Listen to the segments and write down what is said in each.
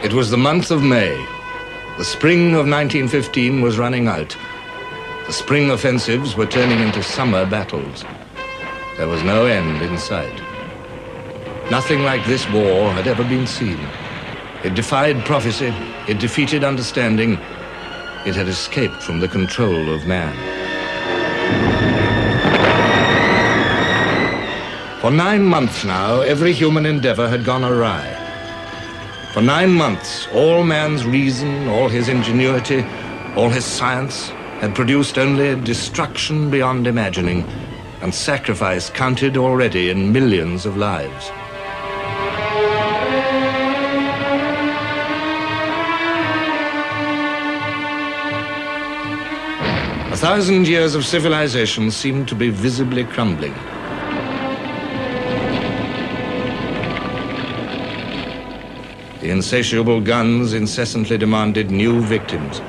It was the month of May. The spring of 1915 was running out. The spring offensives were turning into summer battles. There was no end in sight. Nothing like this war had ever been seen. It defied prophecy, it defeated understanding, it had escaped from the control of man. For 9 months now, every human endeavor had gone awry. For 9 months, all man's reason, all his ingenuity, all his science had produced only destruction beyond imagining, and sacrifice counted already in millions of lives. A 1,000 years of civilization seemed to be visibly crumbling. The insatiable guns incessantly demanded new victims.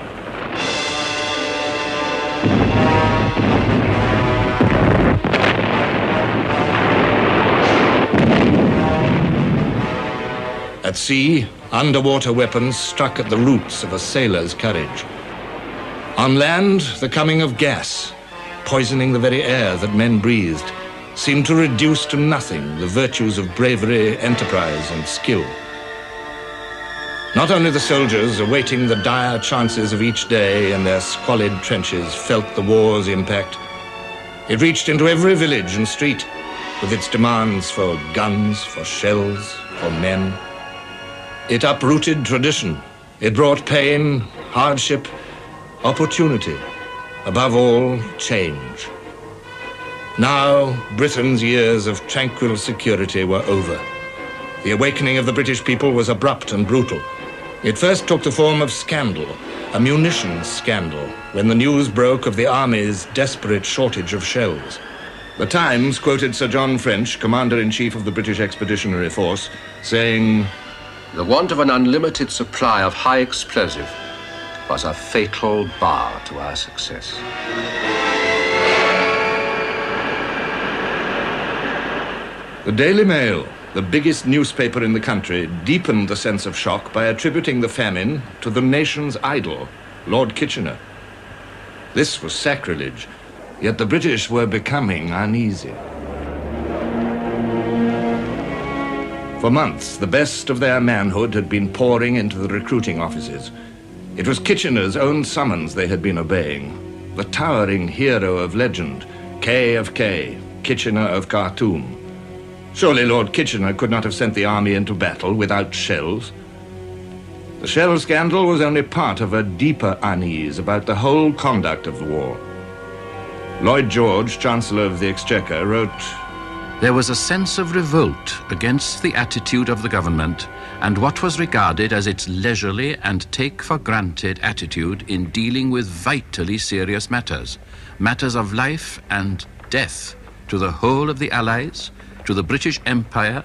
At sea, underwater weapons struck at the roots of a sailor's courage. On land, the coming of gas, poisoning the very air that men breathed, seemed to reduce to nothing the virtues of bravery, enterprise, and skill. Not only the soldiers, awaiting the dire chances of each day in their squalid trenches, felt the war's impact. It reached into every village and street with its demands for guns, for shells, for men. It uprooted tradition. It brought pain, hardship, opportunity, above all, change. Now, Britain's years of tranquil security were over. The awakening of the British people was abrupt and brutal. It first took the form of scandal, a munitions scandal, when the news broke of the Army's desperate shortage of shells. The Times quoted Sir John French, Commander-in-Chief of the British Expeditionary Force, saying, "The want of an unlimited supply of high explosive was a fatal bar to our success." The Daily Mail, the biggest newspaper in the country, deepened the sense of shock by attributing the famine to the nation's idol, Lord Kitchener. This was sacrilege, yet the British were becoming uneasy. For months, the best of their manhood had been pouring into the recruiting offices. It was Kitchener's own summons they had been obeying. The towering hero of legend, K of K, Kitchener of Khartoum. Surely Lord Kitchener could not have sent the army into battle without shells. The shell scandal was only part of a deeper unease about the whole conduct of the war. Lloyd George, Chancellor of the Exchequer, wrote, "There was a sense of revolt against the attitude of the government and what was regarded as its leisurely and take-for-granted attitude in dealing with vitally serious matters, matters of life and death to the whole of the Allies, to the British Empire,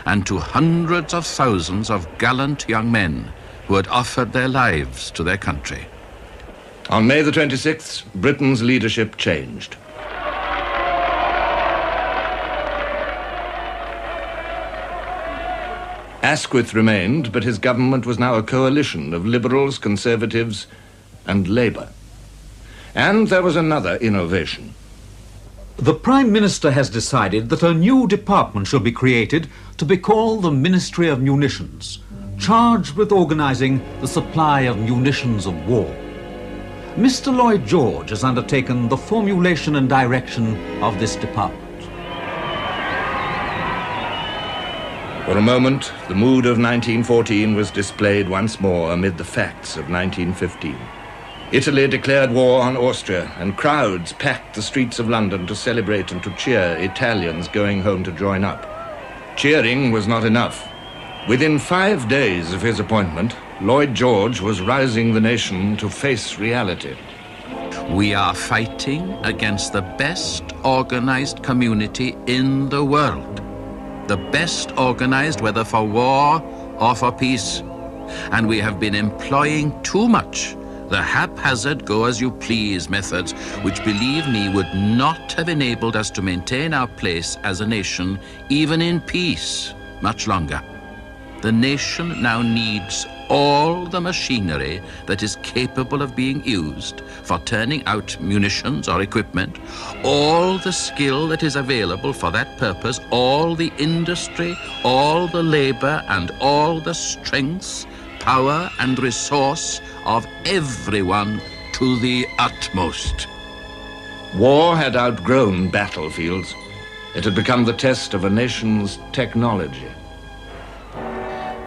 and to hundreds of thousands of gallant young men who had offered their lives to their country." On May the 26th, Britain's leadership changed. Asquith remained, but his government was now a coalition of Liberals, Conservatives, and Labour. And there was another innovation. The Prime Minister has decided that a new department shall be created to be called the Ministry of Munitions, charged with organising the supply of munitions of war. Mr. Lloyd George has undertaken the formulation and direction of this department. For a moment, the mood of 1914 was displayed once more amid the facts of 1915. Italy declared war on Austria, and crowds packed the streets of London to celebrate and to cheer Italians going home to join up. Cheering was not enough. Within 5 days of his appointment, Lloyd George was rousing the nation to face reality. "We are fighting against the best organized community in the world. The best organized whether for war or for peace. And we have been employing too much the haphazard go-as-you-please methods which, believe me, would not have enabled us to maintain our place as a nation, even in peace, much longer. The nation now needs all the machinery that is capable of being used for turning out munitions or equipment, all the skill that is available for that purpose, all the industry, all the labor, and all the strength, power, and resource of everyone to the utmost. War had outgrown battlefields. It had become the test of a nation's technology.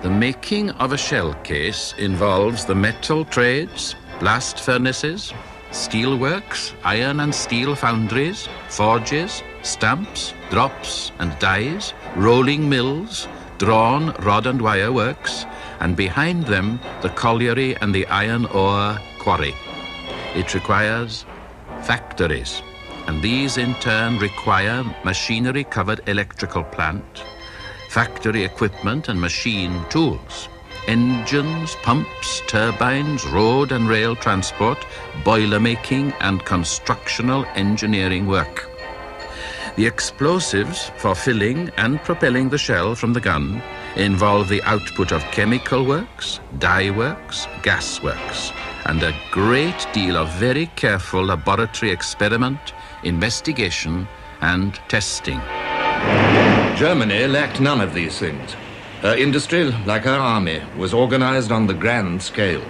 The making of a shell case involves the metal trades, blast furnaces, steel works, iron and steel foundries, forges, stamps, drops and dies, rolling mills, drawn rod and wire works, and behind them the colliery and the iron ore quarry. It requires factories, and these in turn require machinery-covered electrical plant, factory equipment and machine tools, engines, pumps, turbines, road and rail transport, boiler making and constructional engineering work. The explosives for filling and propelling the shell from the gun involve the output of chemical works, dye works, gas works, and a great deal of very careful laboratory experiment, investigation, and testing. Germany lacked none of these things. Her industry, like her army, was organized on the grand scale.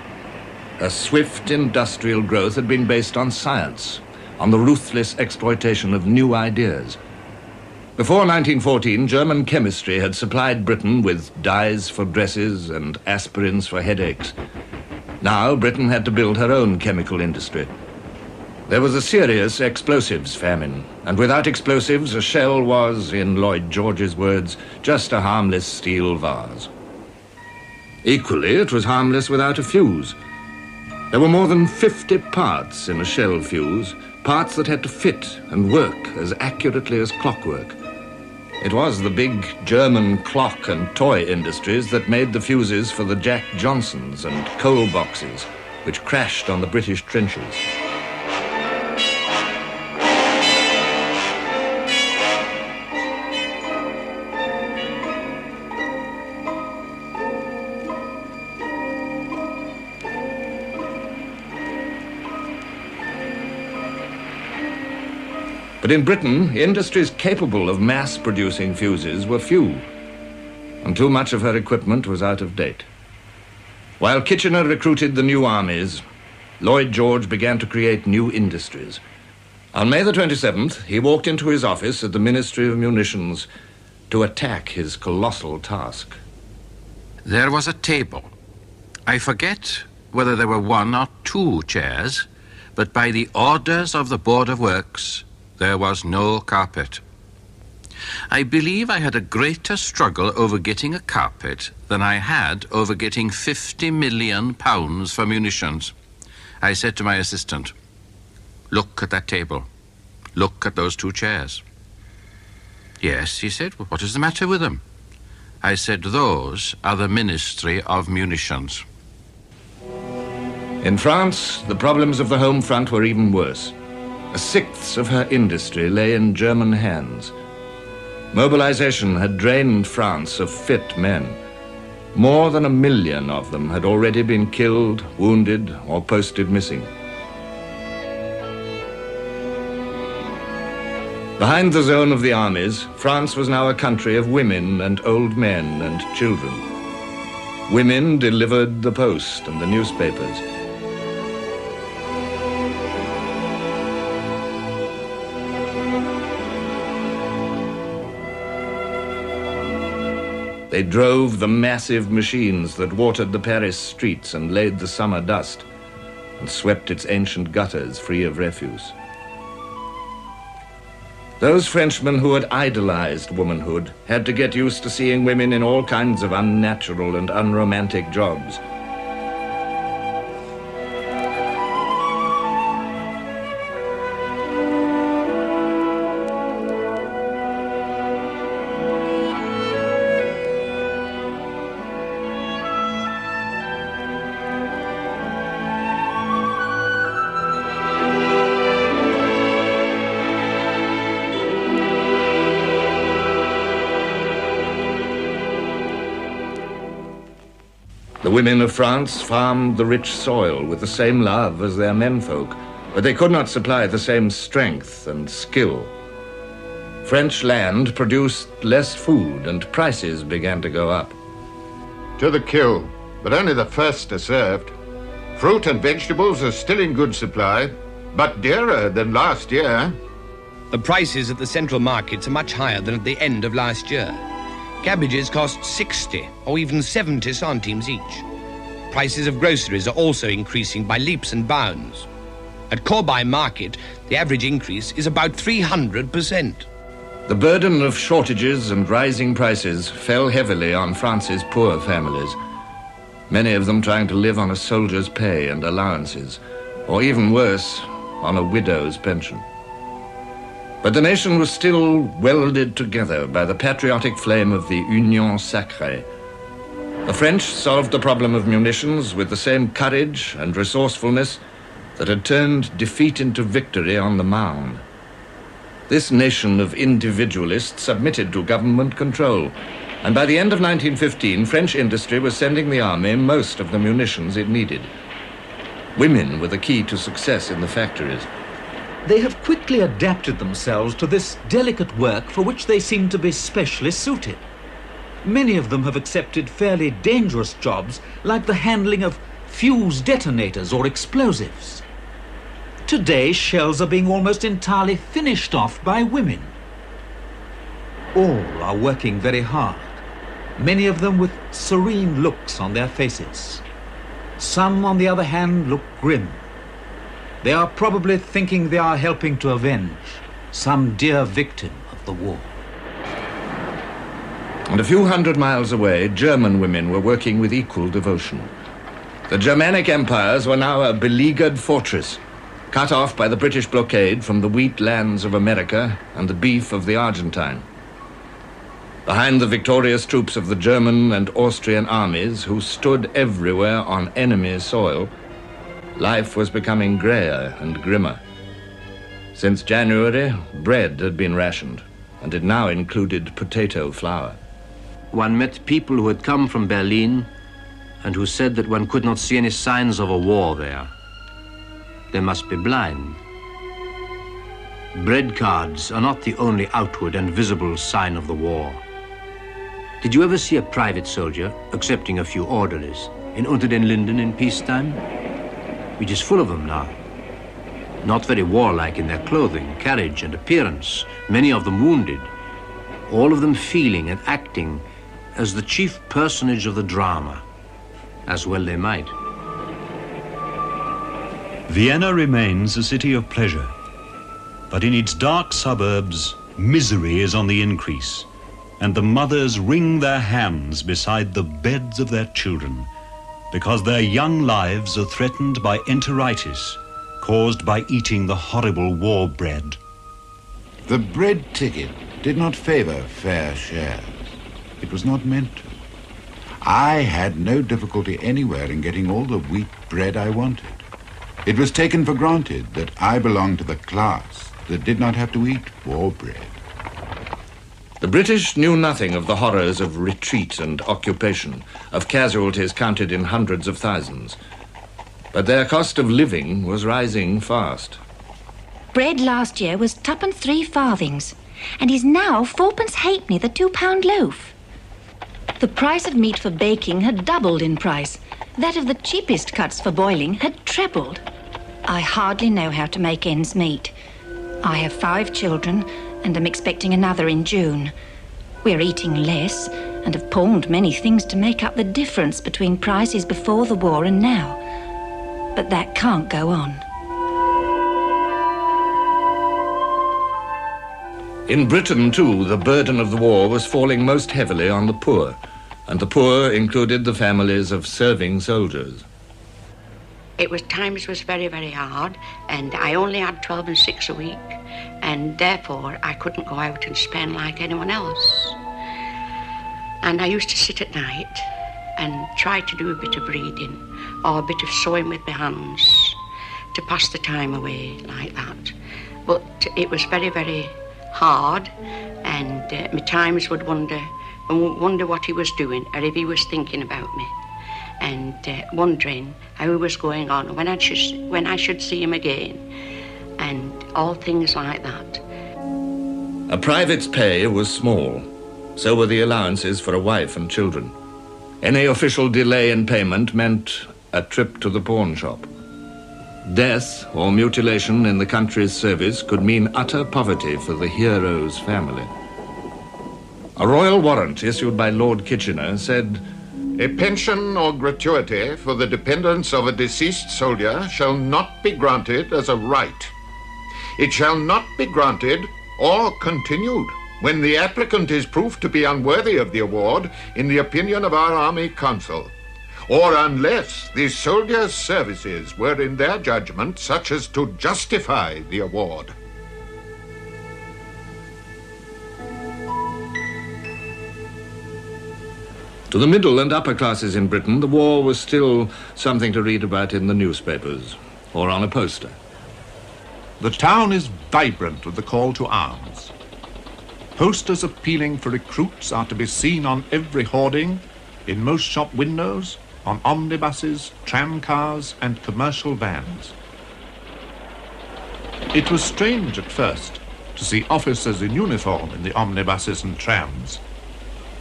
Her swift industrial growth had been based on science, on the ruthless exploitation of new ideas. Before 1914, German chemistry had supplied Britain with dyes for dresses and aspirins for headaches. Now Britain had to build her own chemical industry. There was a serious explosives famine, and without explosives, a shell was, in Lloyd George's words, just a harmless steel vase. Equally, it was harmless without a fuse. There were more than 50 parts in a shell fuse, parts that had to fit and work as accurately as clockwork. It was the big German clock and toy industries that made the fuses for the Jack Johnsons and coal boxes, which crashed on the British trenches. But in Britain, industries capable of mass-producing fuses were few, and too much of her equipment was out of date. While Kitchener recruited the new armies, Lloyd George began to create new industries. On May the 27th, he walked into his office at the Ministry of Munitions to attack his colossal task. There was a table. I forget whether there were 1 or 2 chairs, but by the orders of the Board of Works, there was no carpet. I believe I had a greater struggle over getting a carpet than I had over getting £50 million for munitions. I said to my assistant, "Look at that table. Look at those 2 chairs." "Yes," he said. "What is the matter with them?" I said, "Those are the Ministry of Munitions." In France, the problems of the home front were even worse. 1/6 of her industry lay in German hands. Mobilization had drained France of fit men. More than 1 million of them had already been killed, wounded, or posted missing. Behind the zone of the armies, France was now a country of women and old men and children. Women delivered the post and the newspapers. They drove the massive machines that watered the Paris streets and laid the summer dust and swept its ancient gutters free of refuse. Those Frenchmen who had idolized womanhood had to get used to seeing women in all kinds of unnatural and unromantic jobs. The women of France farmed the rich soil with the same love as their menfolk, but they could not supply the same strength and skill. French land produced less food and prices began to go up. To the kill, but only the first are served. Fruit and vegetables are still in good supply, but dearer than last year. The prices at the central markets are much higher than at the end of last year. Cabbages cost 60 or even 70 centimes each. Prices of groceries are also increasing by leaps and bounds. At Corbeil Market, the average increase is about 300%. The burden of shortages and rising prices fell heavily on France's poor families, many of them trying to live on a soldier's pay and allowances, or even worse, on a widow's pension. But the nation was still welded together by the patriotic flame of the Union Sacrée. The French solved the problem of munitions with the same courage and resourcefulness that had turned defeat into victory on the Marne. This nation of individualists submitted to government control, and by the end of 1915, French industry was sending the army most of the munitions it needed. Women were the key to success in the factories. They have quickly adapted themselves to this delicate work for which they seem to be specially suited. Many of them have accepted fairly dangerous jobs like the handling of fuse detonators or explosives. Today, shells are being almost entirely finished off by women. All are working very hard, many of them with serene looks on their faces. Some, on the other hand, look grim. They are probably thinking they are helping to avenge some dear victim of the war. And a few hundred miles away, German women were working with equal devotion. The Germanic empires were now a beleaguered fortress, cut off by the British blockade from the wheat lands of America and the beef of the Argentine. Behind the victorious troops of the German and Austrian armies, who stood everywhere on enemy soil, life was becoming grayer and grimmer. Since January, bread had been rationed, and it now included potato flour. One met people who had come from Berlin and who said that one could not see any signs of a war there. They must be blind. Bread cards are not the only outward and visible sign of the war. Did you ever see a private soldier, excepting a few orderlies, in Unter den Linden in peacetime? It is full of them now. Not very warlike in their clothing, carriage, and appearance, many of them wounded, all of them feeling and acting as the chief personage of the drama, as well they might. Vienna remains a city of pleasure, but in its dark suburbs, misery is on the increase, and the mothers wring their hands beside the beds of their children because their young lives are threatened by enteritis caused by eating the horrible war bread. The bread ticket did not favor fair shares. It was not meant to. I had no difficulty anywhere in getting all the wheat bread I wanted. It was taken for granted that I belonged to the class that did not have to eat war bread. The British knew nothing of the horrors of retreat and occupation, of casualties counted in hundreds of thousands. But their cost of living was rising fast. Bread last year was 2 3 farthings, and is now 4 halfpenny the £2 loaf. The price of meat for baking had doubled in price. That of the cheapest cuts for boiling had trebled. I hardly know how to make ends meet. I have 5 children and am expecting another in June. We're eating less and have pawned many things to make up the difference between prices before the war and now. But that can't go on. In Britain, too, the burden of the war was falling most heavily on the poor, and the poor included the families of serving soldiers. Times was very, very hard, and I only had 12 and 6 a week, and therefore I couldn't go out and spend like anyone else. And I used to sit at night and try to do a bit of reading or a bit of sewing with my hands to pass the time away like that. But it was very, very hard, and my times would wonder what he was doing or if he was thinking about me. and wondering how he was going on, when I should see him again, and all things like that. A private's pay was small. So were the allowances for a wife and children. Any official delay in payment meant a trip to the pawn shop. Death or mutilation in the country's service could mean utter poverty for the hero's family. A royal warrant issued by Lord Kitchener said, "A pension or gratuity for the dependents of a deceased soldier shall not be granted as a right. It shall not be granted or continued when the applicant is proved to be unworthy of the award in the opinion of our Army Council, or unless the soldier's services were in their judgment such as to justify the award." To the middle and upper classes in Britain, the war was still something to read about in the newspapers or on a poster. The town is vibrant with the call to arms. Posters appealing for recruits are to be seen on every hoarding, in most shop windows, on omnibuses, tram cars, and commercial vans. It was strange at first to see officers in uniform in the omnibuses and trams,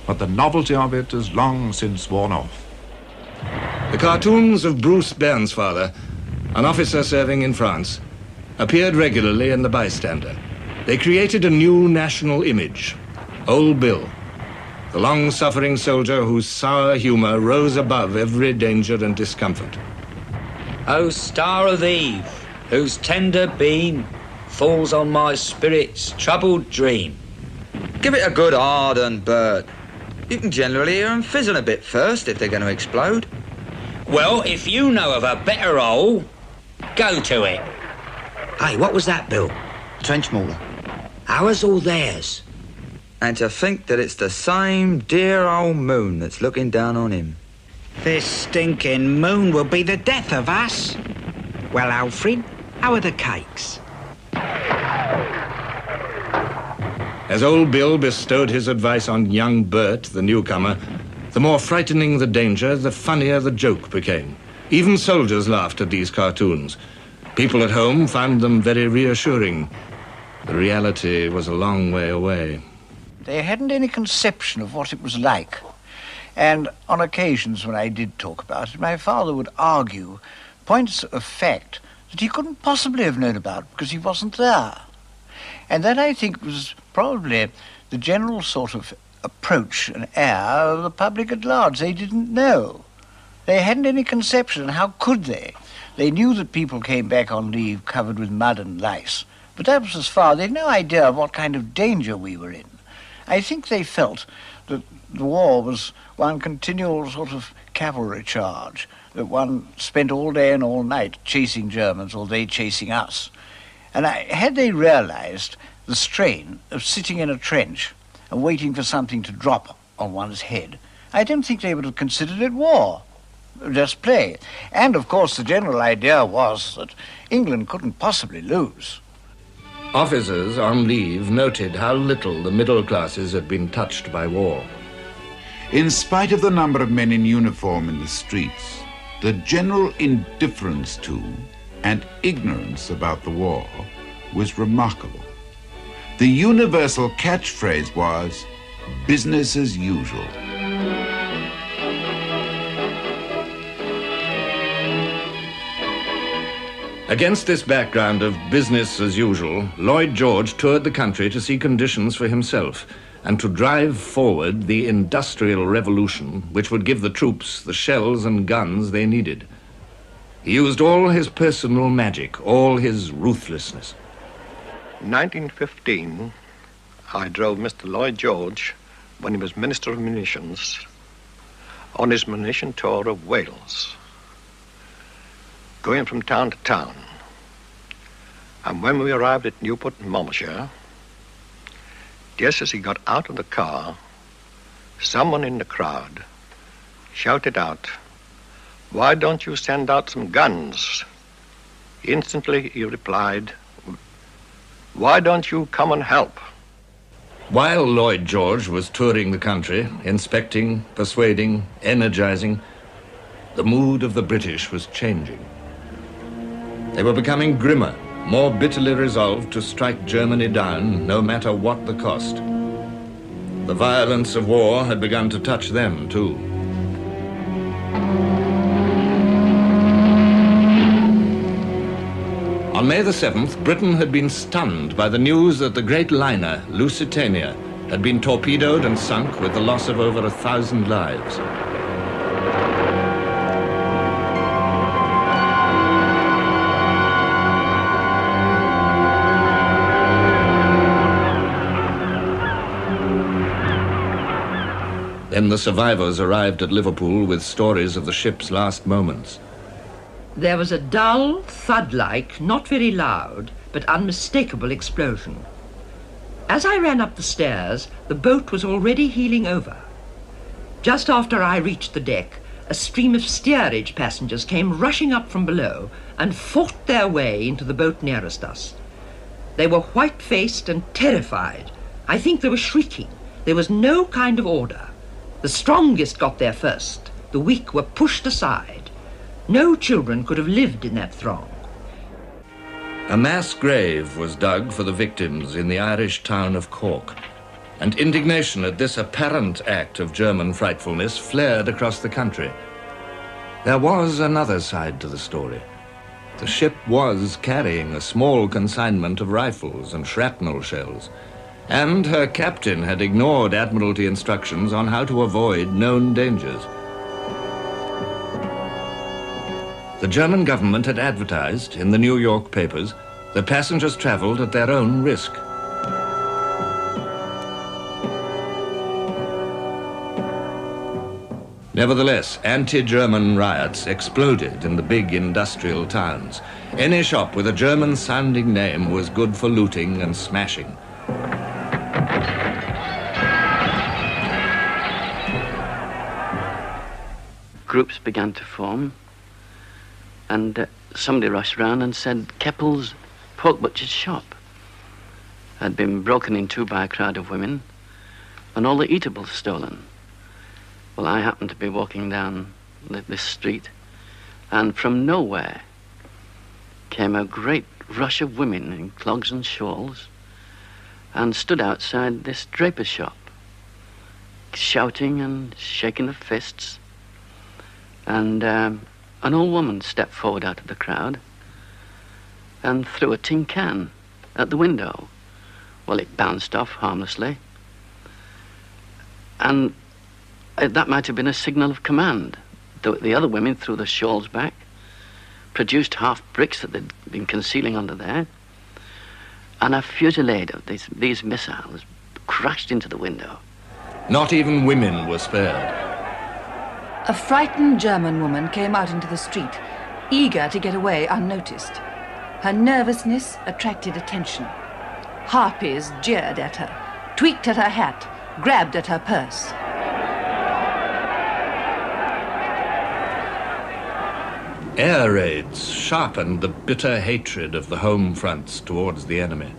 but the novelty of it has long since worn off. The cartoons of Bruce Bairnsfather, an officer serving in France, appeared regularly in the Bystander. They created a new national image, Old Bill, the long-suffering soldier whose sour humor rose above every danger and discomfort. O star of eve, whose tender beam falls on my spirit's troubled dream. Give it a good ardent bird. You can generally hear them fizzing a bit first if they're going to explode. Well, if you know of a better hole, go to it. Hey, what was that, Bill? Trench mortar. Ours or theirs? And to think that it's the same dear old moon that's looking down on him. This stinking moon will be the death of us. Well, Alfred, how are the cakes? As Old Bill bestowed his advice on young Bert, the newcomer, the more frightening the danger, the funnier the joke became. Even soldiers laughed at these cartoons. People at home found them very reassuring. The reality was a long way away. They hadn't any conception of what it was like. And on occasions when I did talk about it, my father would argue points of fact that he couldn't possibly have known about because he wasn't there. And that, I think, was probably the general sort of approach and air of the public at large. They didn't know. They hadn't any conception, and how could they? They knew that people came back on leave covered with mud and lice, but that was as far. They had no idea of what kind of danger we were in. I think they felt that the war was one continual sort of cavalry charge, that one spent all day and all night chasing Germans, or they chasing us. And had they realized the strain of sitting in a trench and waiting for something to drop on one's head, I don't think they would have considered it war. Just play. And, of course, the general idea was that England couldn't possibly lose. Officers on leave noted how little the middle classes had been touched by war. In spite of the number of men in uniform in the streets, the general indifference to and ignorance about the war was remarkable. The universal catchphrase was, "Business as usual." Against this background of business as usual, Lloyd George toured the country to see conditions for himself and to drive forward the industrial revolution which would give the troops the shells and guns they needed. He used all his personal magic, all his ruthlessness. In 1915, I drove Mr. Lloyd George, when he was Minister of Munitions, on his munition tour of Wales, going from town to town. And when we arrived at Newport in Monmouthshire, just as he got out of the car, someone in the crowd shouted out, "Why don't you send out some guns?" Instantly he replied, "Why don't you come and help?" While Lloyd George was touring the country, inspecting, persuading, energizing, The mood of the British was changing. They were becoming grimmer, more bitterly resolved to strike Germany down, no matter what the cost. The violence of war had begun to touch them, too. On May the 7th, Britain had been stunned by the news that the great liner, Lusitania, had been torpedoed and sunk with the loss of over 1,000 lives. Then the survivors arrived at Liverpool with stories of the ship's last moments. There was a dull, thud-like, not very loud, but unmistakable explosion. As I ran up the stairs, the boat was already heeling over. Just after I reached the deck, a stream of steerage passengers came rushing up from below and fought their way into the boat nearest us. They were white-faced and terrified. I think they were shrieking. There was no kind of order. The strongest got there first. The weak were pushed aside. No children could have lived in that throng. A mass grave was dug for the victims in the Irish town of Cork, and indignation at this apparent act of German frightfulness flared across the country. There was another side to the story. The ship was carrying a small consignment of rifles and shrapnel shells, and her captain had ignored Admiralty instructions on how to avoid known dangers. The German government had advertised in the New York papers that passengers traveled at their own risk. Nevertheless, anti-German riots exploded in the big industrial towns. Any shop with a German-sounding name was good for looting and smashing. Groups began to form. And somebody rushed round and said Keppel's pork butcher's shop had been broken into by a crowd of women and all the eatables stolen. Well, I happened to be walking down this street, and from nowhere came a great rush of women in clogs and shawls and stood outside this draper's shop, shouting and shaking their fists. And an old woman stepped forward out of the crowd and threw a tin can at the window. Well, it bounced off harmlessly. And that might have been a signal of command. The other women threw the shawls back, produced half bricks that they'd been concealing under there, and a fusillade of these missiles crashed into the window. Not even women were spared. A frightened German woman came out into the street, eager to get away unnoticed. Her nervousness attracted attention. Harpies jeered at her, tweaked at her hat, grabbed at her purse. Air raids sharpened the bitter hatred of the home fronts towards the enemy.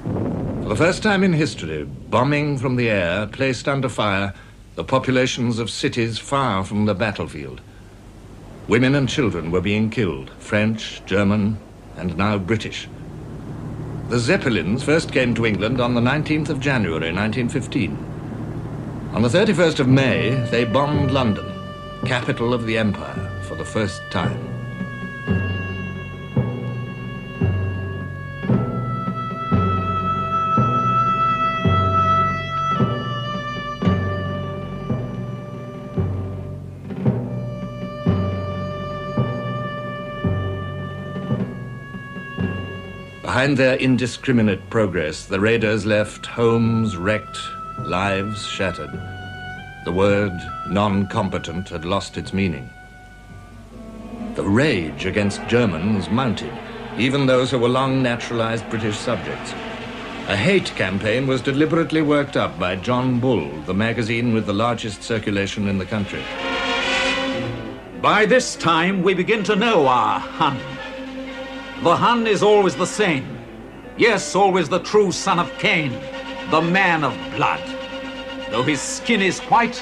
For the first time in history, bombing from the air placed under fire the populations of cities far from the battlefield. Women and children were being killed, French, German, and now British. The Zeppelins first came to England on the 19th of January, 1915. On the 31st of May, they bombed London, capital of the empire, for the first time. Behind their indiscriminate progress, the raiders left homes wrecked, lives shattered. The word non-combatant had lost its meaning. The rage against Germans mounted, even those who were long naturalized British subjects. A hate campaign was deliberately worked up by John Bull, the magazine with the largest circulation in the country. By this time, we begin to know our Hun. The Hun is always the same. Yes, always the true son of Cain, the man of blood. Though his skin is white,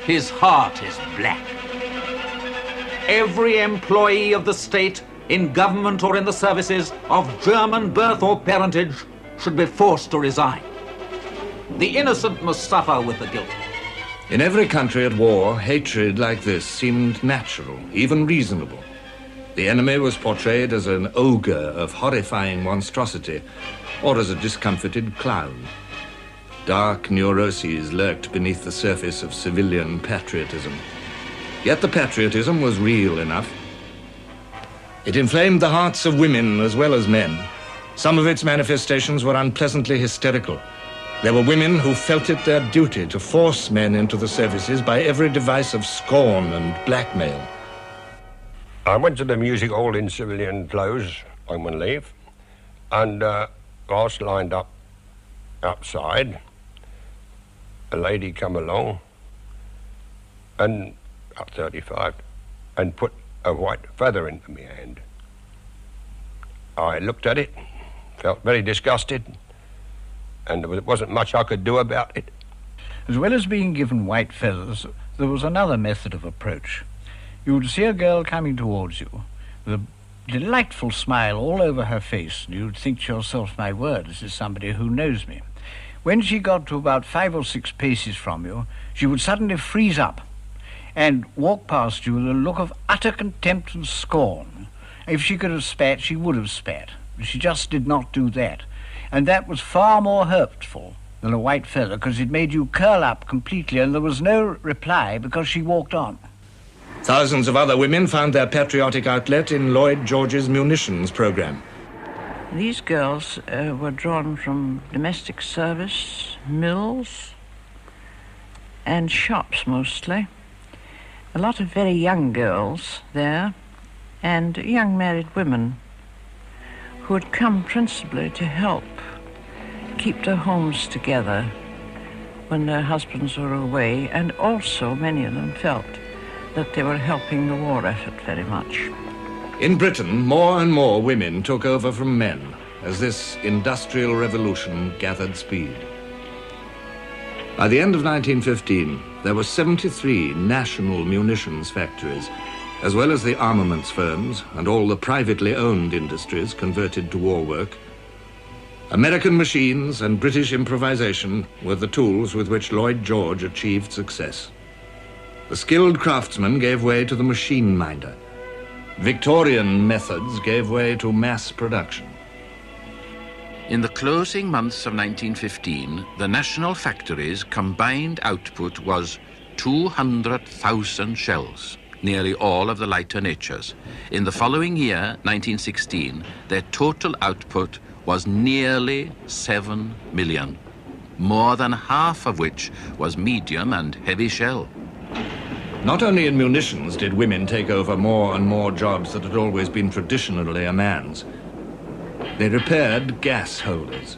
his heart is black. every employee of the state, in government or in the services, of German birth or parentage, should be forced to resign. The innocent must suffer with the guilty. In every country at war, hatred like this seemed natural, even reasonable. The enemy was portrayed as an ogre of horrifying monstrosity, or as a discomfited clown. Dark neuroses lurked beneath the surface of civilian patriotism. Yet the patriotism was real enough. It inflamed the hearts of women as well as men. Some of its manifestations were unpleasantly hysterical. There were women who felt it their duty to force men into the services by every device of scorn and blackmail. I went to the music hall in civilian clothes on one leave, and whilst lined up outside, a lady come along, and about 35, and put a white feather into my hand. I looked at it, felt very disgusted, and there wasn't much I could do about it. As well as being given white feathers, there was another method of approach. You would see a girl coming towards you with a delightful smile all over her face, and you'd think to yourself, my word, this is somebody who knows me. When she got to about 5 or 6 paces from you, she would suddenly freeze up and walk past you with a look of utter contempt and scorn. If she could have spat, she would have spat. She just did not do that. And that was far more hurtful than a white feather, because it made you curl up completely, and there was no reply because she walked on. Thousands of other women found their patriotic outlet in Lloyd George's munitions program. These girls were drawn from domestic service, mills, and shops mostly. A lot of very young girls there, and young married women who had come principally to help keep their homes together when their husbands were away, and also many of them felt that they were helping the war effort very much. In Britain, more and more women took over from men as this industrial revolution gathered speed. By the end of 1915, there were 73 national munitions factories, as well as the armaments firms and all the privately owned industries converted to war work. American machines and British improvisation were the tools with which Lloyd George achieved success. The skilled craftsman gave way to the machine minder. Victorian methods gave way to mass production. In the closing months of 1915, the national factories' combined output was 200,000 shells, nearly all of the lighter natures. In the following year, 1916, their total output was nearly 7 million, more than half of which was medium and heavy shell. Not only in munitions did women take over more and more jobs that had always been traditionally a man's. They repaired gas holders.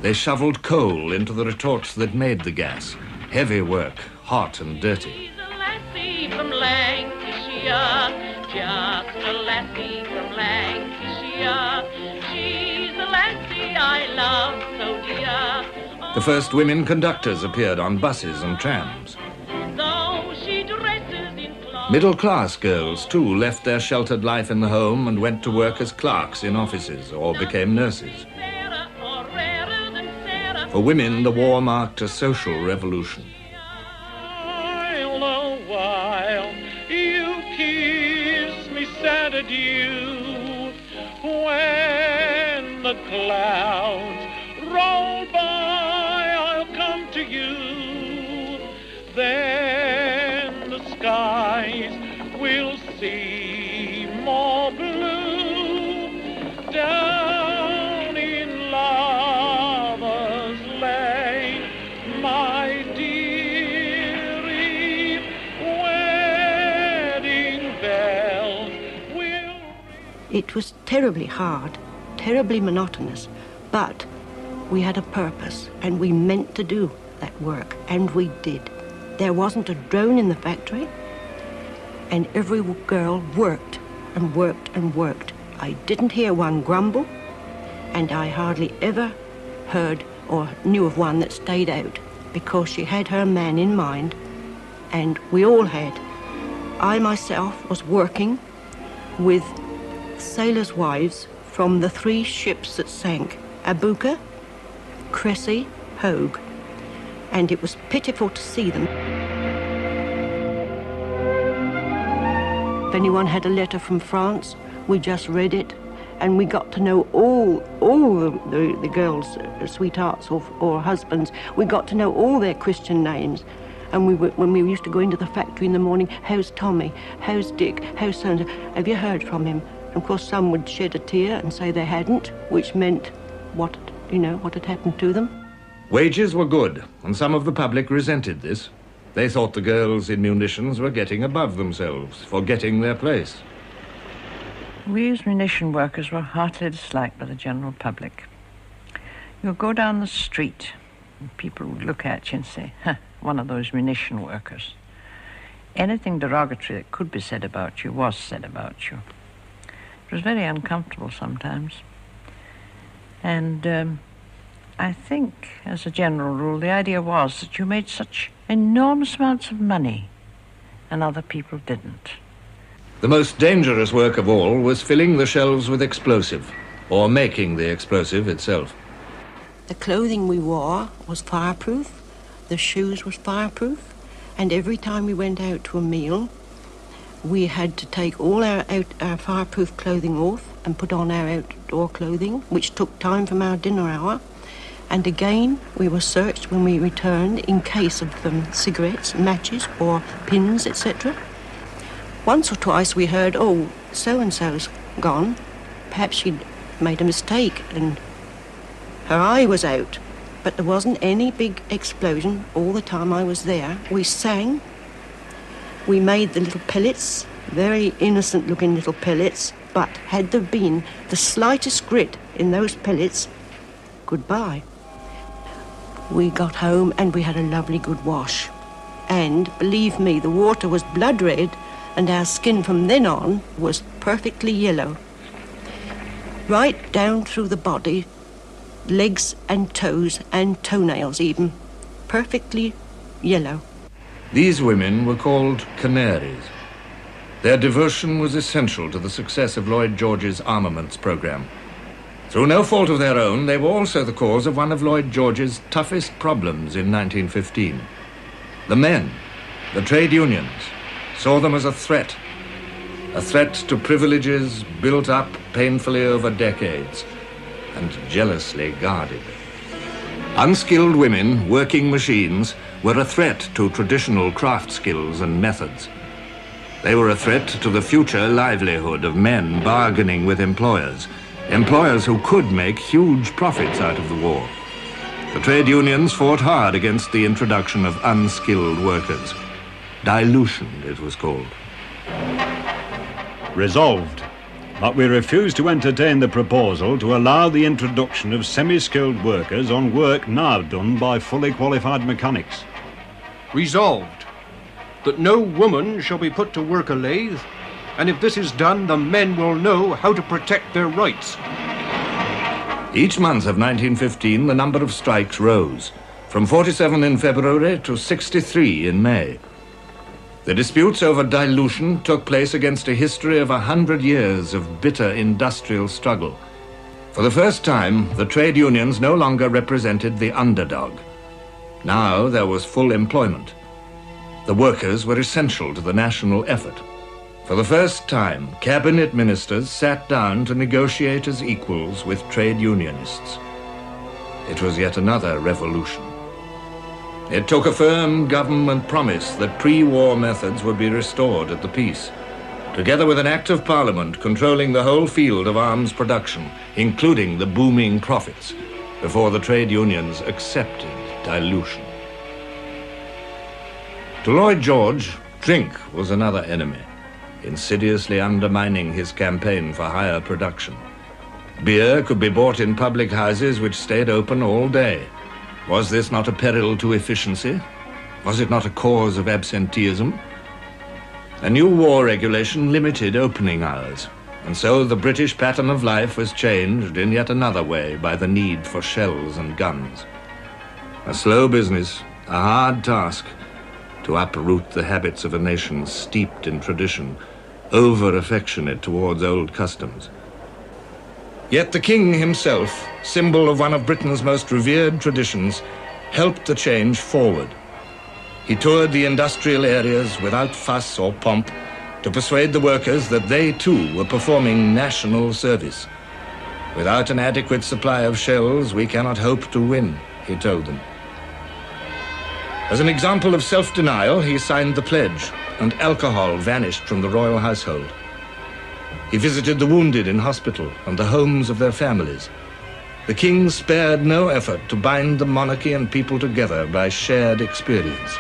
They shoveled coal into the retorts that made the gas. Heavy work, hot and dirty. She's a lassie from Lancashire, just a lassie from Lancashire. She's a lassie I love so dear. The first women conductors appeared on buses and trams. Though she dresses in clothes. Middle-class girls, too, left their sheltered life in the home and went to work as clerks in offices or became nurses. For women, the war marked a social revolution. While you kiss me sad adieu, when the clouds roll by, I'll come to you. Then the skies will seem more blue down in Lover's Lane, my dearie. Wedding bells will... It was terribly hard, terribly monotonous, but we had a purpose, and we meant to do that work, and we did. There wasn't a drone in the factory, and every girl worked and worked and worked. I didn't hear one grumble, and I hardly ever heard or knew of one that stayed out, because she had her man in mind, and we all had. I myself was working with sailors' wives from the 3 ships that sank, Abuka, Cressy, Hogue, and it was pitiful to see them. If anyone had a letter from France, we just read it, and we got to know all the girls' sweethearts or husbands. We got to know all their Christian names. And when we used to go into the factory in the morning, how's Tommy? How's Dick? How's so-and-so? Have you heard from him? And of course, some would shed a tear and say they hadn't, which meant what had happened to them. Wages were good, and some of the public resented this. They thought the girls in munitions were getting above themselves, forgetting their place. We as munition workers were heartily disliked by the general public. You'll go down the street, and people would look at you and say, "Huh, one of those munition workers." Anything derogatory that could be said about you was said about you. It was very uncomfortable sometimes. And I think, as a general rule, the idea was that you made such enormous amounts of money and other people didn't. The most dangerous work of all was filling the shelves with explosive, or making the explosive itself. The clothing we wore was fireproof, the shoes was fireproof, and every time we went out to a meal, we had to take all our fireproof clothing off and put on our outdoor clothing, which took time from our dinner hour. And again, we were searched when we returned in case of cigarettes, matches, or pins, etc. Once or twice we heard, "Oh, so-and-so's gone. Perhaps she'd made a mistake and her eye was out." But there wasn't any big explosion all the time I was there. We sang. We made the little pellets, very innocent-looking little pellets, but had there been the slightest grit in those pellets, goodbye. We got home and we had a lovely good wash. And, believe me, the water was blood red and our skin from then on was perfectly yellow. Right down through the body, legs and toes and toenails even, perfectly yellow. These women were called canaries. Their devotion was essential to the success of Lloyd George's armaments program. Through no fault of their own, they were also the cause of one of Lloyd George's toughest problems in 1915. The men, the trade unions, saw them as a threat to privileges built up painfully over decades and jealously guarded. Unskilled women working machines were a threat to traditional craft skills and methods. They were a threat to the future livelihood of men bargaining with employers who could make huge profits out of the war. The trade unions fought hard against the introduction of unskilled workers. Dilution, it was called. Resolved that we refuse to entertain the proposal to allow the introduction of semi-skilled workers on work now done by fully qualified mechanics. Resolved that no woman shall be put to work a lathe, and if this is done, the men will know how to protect their rights. Each month of 1915, the number of strikes rose, from 47 in February to 63 in May. The disputes over dilution took place against a history of 100 years of bitter industrial struggle. For the first time, the trade unions no longer represented the underdog. Now there was full employment. The workers were essential to the national effort. For the first time, cabinet ministers sat down to negotiate as equals with trade unionists. It was yet another revolution. It took a firm government promise that pre-war methods would be restored at the peace, together with an act of parliament controlling the whole field of arms production, including the booming profits, before the trade unions accepted dilution. To Lloyd George, drink was another enemy, insidiously undermining his campaign for higher production. Beer could be bought in public houses which stayed open all day. Was this not a peril to efficiency? Was it not a cause of absenteeism? A new war regulation limited opening hours, and so the British pattern of life was changed in yet another way by the need for shells and guns. A slow business, a hard task, to uproot the habits of a nation steeped in tradition, over-affectionate towards old customs. Yet the king himself, symbol of one of Britain's most revered traditions, helped the change forward. He toured the industrial areas without fuss or pomp to persuade the workers that they too were performing national service. Without an adequate supply of shells, we cannot hope to win, he told them. As an example of self-denial, he signed the pledge, and alcohol vanished from the royal household. He visited the wounded in hospital and the homes of their families. The king spared no effort to bind the monarchy and people together by shared experience.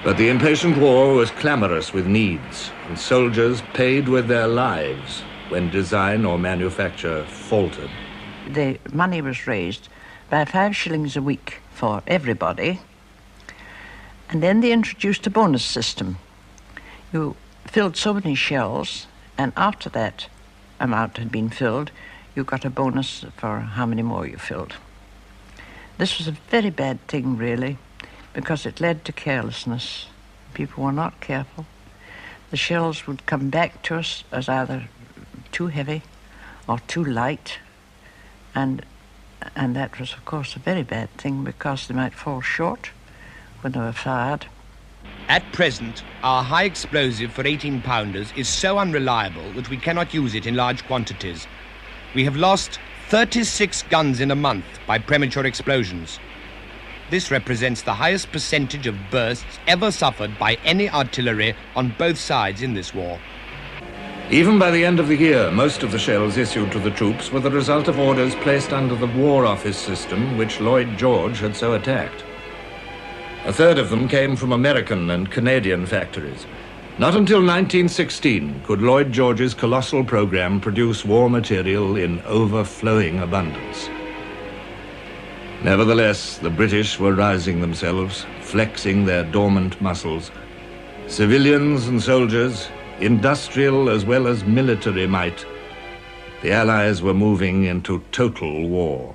But the impatient war was clamorous with needs, and soldiers paid with their lives when design or manufacture faltered. The money was raised by 5 shillings a week for everybody, and then they introduced a bonus system. You filled so many shells, and after that amount had been filled, you got a bonus for how many more you filled. This was a very bad thing, really, because it led to carelessness. People were not careful. The shells would come back to us as either too heavy or too light, and that was, of course, a very bad thing because they might fall short when they were fired. At present, our high explosive for 18-pounders is so unreliable that we cannot use it in large quantities. We have lost 36 guns in a month by premature explosions. This represents the highest percentage of bursts ever suffered by any artillery on both sides in this war. Even by the end of the year, most of the shells issued to the troops were the result of orders placed under the War Office system which Lloyd George had so attacked. A third of them came from American and Canadian factories. Not until 1916 could Lloyd George's colossal program produce war material in overflowing abundance. Nevertheless, the British were rousing themselves, flexing their dormant muscles. Civilians and soldiers, industrial as well as military might, the Allies were moving into total war.